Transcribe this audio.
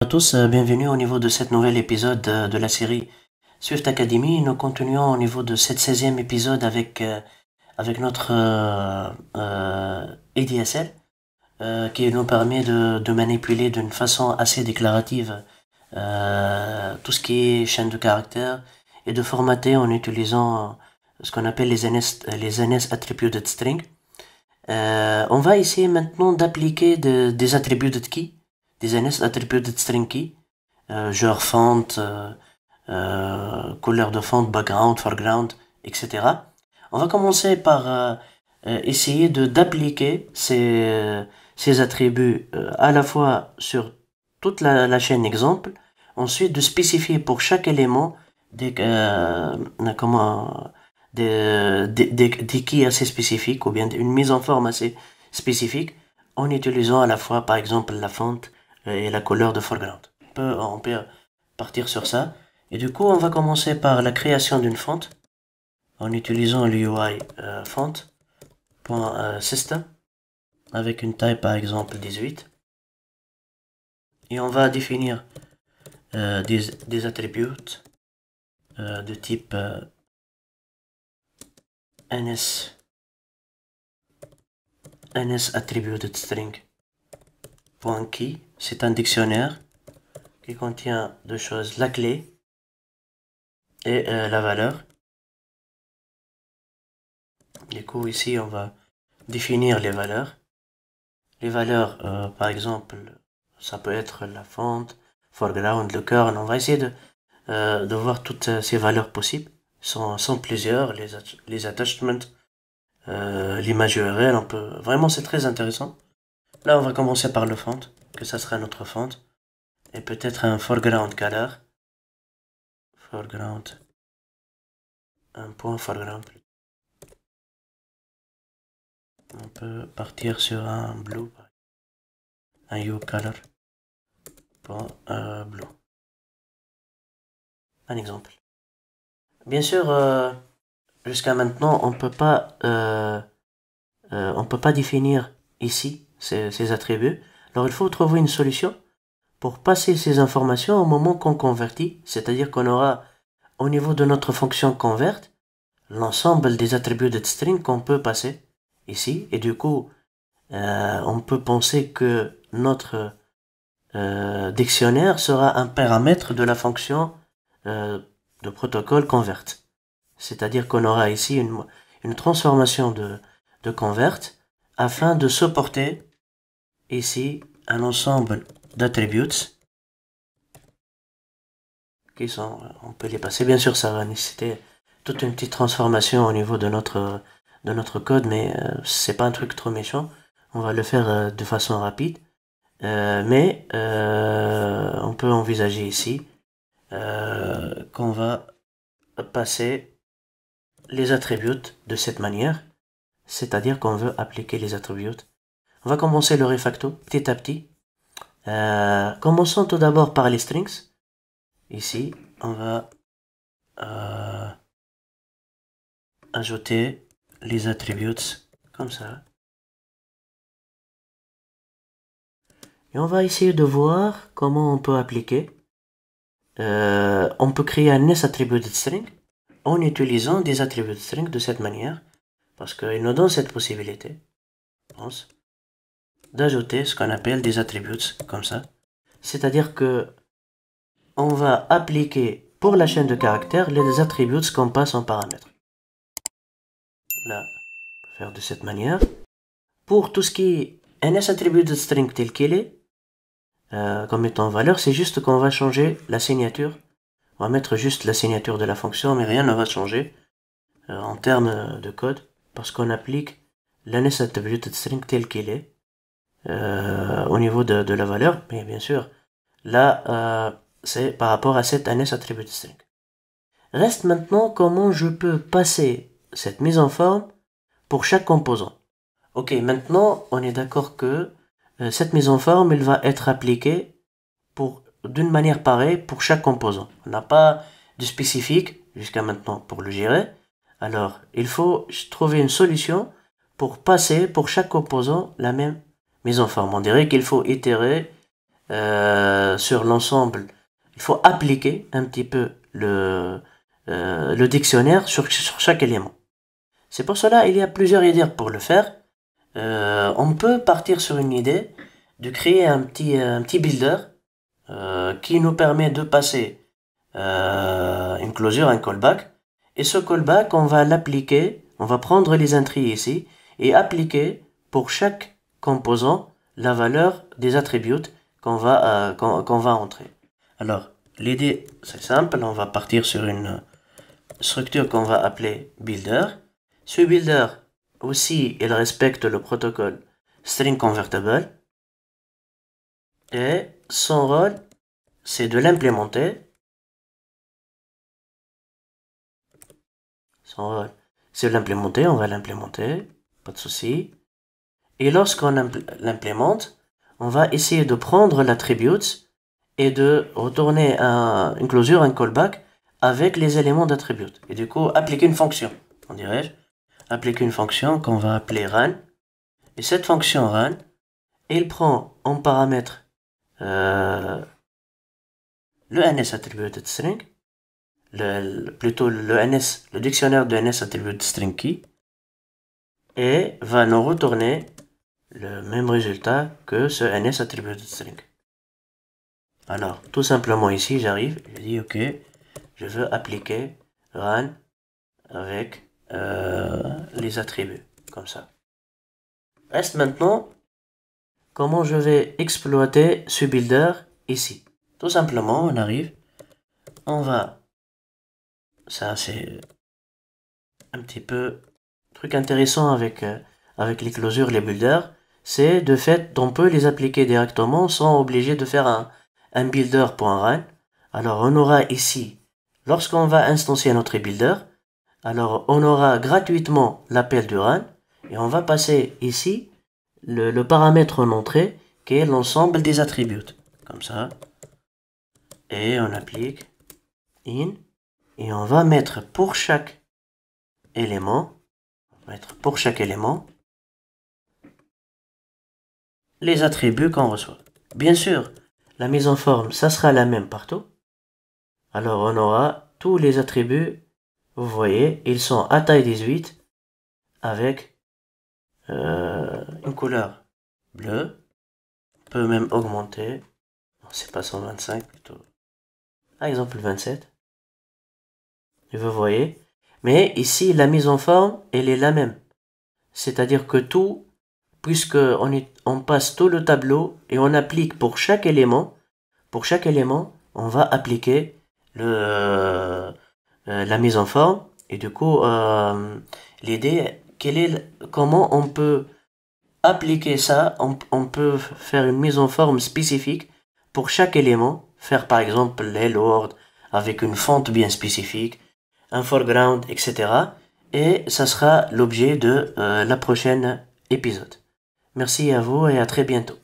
À tous, bienvenue au niveau de cet nouvel épisode de la série Swift Academy. Nous continuons au niveau de cette 16e épisode avec notre ADSL qui nous permet de manipuler d'une façon assez déclarative tout ce qui est chaîne de caractères et de formater en utilisant ce qu'on appelle les NS Attributed String. On va essayer maintenant d'appliquer des attributed key, des NS Attributed String Key, genre font, couleur de font, background, foreground, etc. On va commencer par essayer d'appliquer ces attributs à la fois sur toute la chaîne exemple, ensuite de spécifier pour chaque élément comment, des keys assez spécifiques ou bien une mise en forme assez spécifique en utilisant à la fois par exemple la fonte et la couleur de foreground. On peut partir sur ça. Et du coup, on va commencer par la création d'une fonte en utilisant l'UI font.system avec une taille par exemple 18. Et on va définir des attributs de type NS attributed string .key. C'est un dictionnaire qui contient deux choses, la clé et la valeur. Du coup, ici, on va définir les valeurs. Les valeurs, par exemple, ça peut être la fonte, foreground, le kern. On va essayer de voir toutes ces valeurs possibles. Sont plusieurs, les attachments, l'image URL, on peut... Vraiment, c'est très intéressant. Là, on va commencer par le font, que ça sera notre font. Et peut-être un foreground color. Foreground. Un point foreground. On peut partir sur un blue. Un hue color. Point blue. Un exemple. Bien sûr, jusqu'à maintenant, on peut pas définir ici ces attributs. Alors, il faut trouver une solution pour passer ces informations au moment qu'on convertit, c'est-à-dire qu'on aura au niveau de notre fonction convert l'ensemble des attributs de string qu'on peut passer ici, et du coup on peut penser que notre dictionnaire sera un paramètre de la fonction de protocole convert, c'est-à-dire qu'on aura ici une transformation de convert afin de supporter ici un ensemble d'attributs qui sont, on peut les passer. Bien sûr, ça va nécessiter toute une petite transformation au niveau de notre code, mais c'est pas un truc trop méchant. On va le faire de façon rapide. Mais on peut envisager ici qu'on va passer les attributs de cette manière, c'est-à-dire qu'on veut appliquer les attributs. On va commencer le refacto petit à petit. Commençons tout d'abord par les strings. Ici, on va ajouter les attributs comme ça. Et on va essayer de voir comment on peut appliquer. On peut créer un NSAttributed string en utilisant des attributed string de cette manière, parce qu'il nous donne cette possibilité, je pense, d'ajouter ce qu'on appelle des attributs comme ça. C'est-à-dire que on va appliquer pour la chaîne de caractères les attributs qu'on passe en paramètre. Là, on peut faire de cette manière. Pour tout ce qui est NSAttributed string tel qu'il est, comme étant valeur, c'est juste qu'on va changer la signature. On va mettre juste la signature de la fonction, mais rien ne va changer en termes de code, parce qu'on applique l'NSAttributed string tel qu'il est au niveau de la valeur. Mais bien sûr, là, c'est par rapport à cette NSAttributed string. Reste maintenant comment je peux passer cette mise en forme pour chaque composant. Ok, maintenant, on est d'accord que cette mise en forme, elle va être appliquée d'une manière pareille pour chaque composant. On n'a pas de spécifique jusqu'à maintenant pour le gérer. Alors, il faut trouver une solution pour passer pour chaque composant la même mise en forme. On dirait qu'il faut itérer sur l'ensemble. Il faut appliquer un petit peu le dictionnaire sur chaque élément. C'est pour cela il y a plusieurs idées pour le faire. On peut partir sur une idée de créer un petit builder qui nous permet de passer une closure, un callback. Et ce callback, on va l'appliquer, on va prendre les entries ici et appliquer pour chaque composant la valeur des attributs qu'on va entrer. Alors, l'idée, c'est simple, on va partir sur une structure qu'on va appeler builder. Ce builder, aussi, il respecte le protocole string convertible. Et son rôle, c'est de l'implémenter. Son rôle, c'est de l'implémenter, on va l'implémenter, pas de souci. Et lorsqu'on l'implémente, on va essayer de prendre l'attribute et de retourner une closure, un callback avec les éléments d'attribute. Et du coup, appliquer une fonction, on dirait, appliquer une fonction qu'on va appeler run. Et cette fonction run, elle prend en paramètre le NS attributed string, plutôt le NS, le dictionnaire de NS attributed string key, et va nous retourner le même résultat que ce NS attributed string. Alors, tout simplement ici, j'arrive, je dis OK, je veux appliquer run avec les attributs, comme ça. Reste maintenant, comment je vais exploiter ce builder ici. Tout simplement, on arrive, on va, ça c'est un petit peu truc intéressant avec les closures, les builders, c'est de fait on peut les appliquer directement sans obliger de faire un builder.run. Alors on aura ici, lorsqu'on va instancier notre builder, alors on aura gratuitement l'appel du run et on va passer ici le paramètre en entrée qui est l'ensemble des attributs, comme ça, et on applique in et on va mettre pour chaque élément, les attributs qu'on reçoit. Bien sûr, la mise en forme, ça sera la même partout. Alors on aura tous les attributs, vous voyez, ils sont à taille 18 avec une couleur bleue. On peut même augmenter, c'est pas 125 plutôt, par exemple 27. Et vous voyez, mais ici la mise en forme, elle est la même. C'est-à-dire que tout, puisque on passe tout le tableau et on applique pour chaque élément, on va appliquer la mise en forme. Et du coup, l'idée, comment on peut appliquer ça, on peut faire une mise en forme spécifique pour chaque élément, faire par exemple l'Hello avec une fonte bien spécifique, un foreground, etc. Et ça sera l'objet de la prochaine épisode. Merci à vous et à très bientôt.